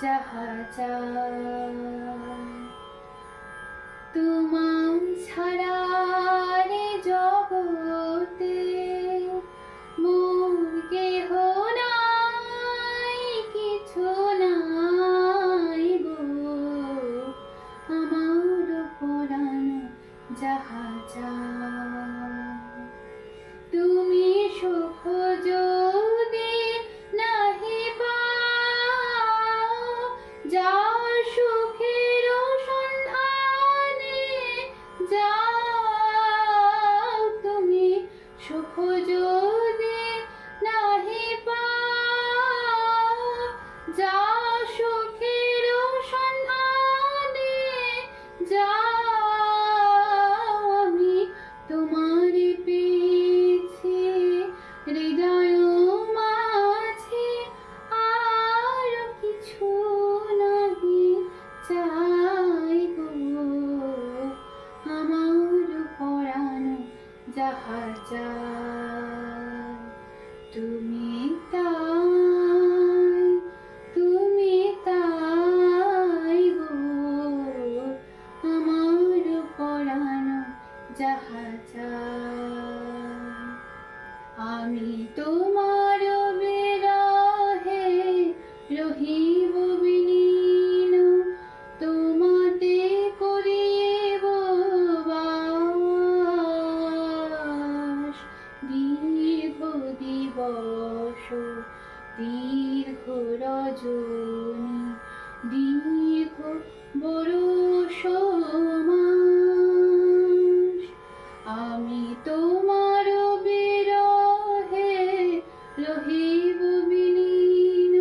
যাহা চায়। তোমার ছাড়া রে জগতে মোর কেহ নাই, কিছু নাই গো। আমার পরাণ যাহা চায়। তুমি সুখ যদি নাহি পাও, যার সুখের সন্ধানে যাও। তুমি সুখ যদি নাহি পাও, যার সুখের সন্ধানে যাও। আমি তোমার পেয়েছি হৃদয় মাঝে, আর কিছু নাহি চাই গো। আমার পরাণ যাহা চায়। তুমি তাই, তুমি তাই গো। আমার পরাণ যাহা চায়। আমি তোমার বিরহে রহিব বিলীন, তোমাতে করিব বাস। দীর্ঘ দিবস দীর্ঘ রজনী, দীর্ঘ বরষ মাস। আমি তোমার বিরহে রহিব বিলীন,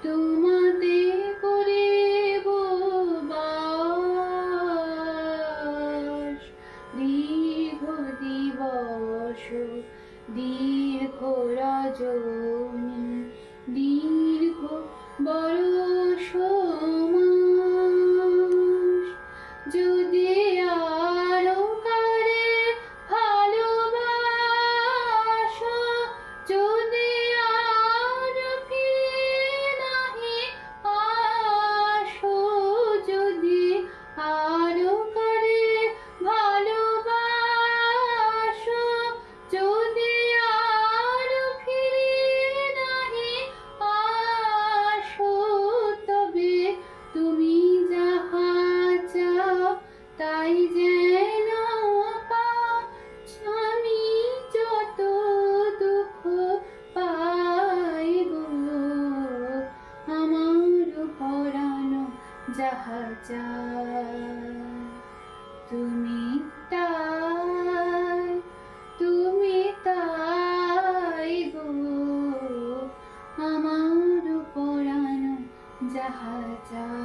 তোমাতে করিব বাস। দীর্ঘ দিবস দীর্ঘ রজনী, দীর্ঘ বরষ মাস। যদি আরো কারে ভালোবাসো, যদি আর ফিরে নাহি আসো, যদি আরো কারে ভালোবাসো, যদি আর ফিরে নাহি আসো, তবে তুমি যাহা চাও তাই যেন পাও। আমি যত দুঃখ পাই গো, আমার পরাণ যাহা চায়। তুমি তাই, তুমি তাই গো। আমার পরাণ যাহা চায়।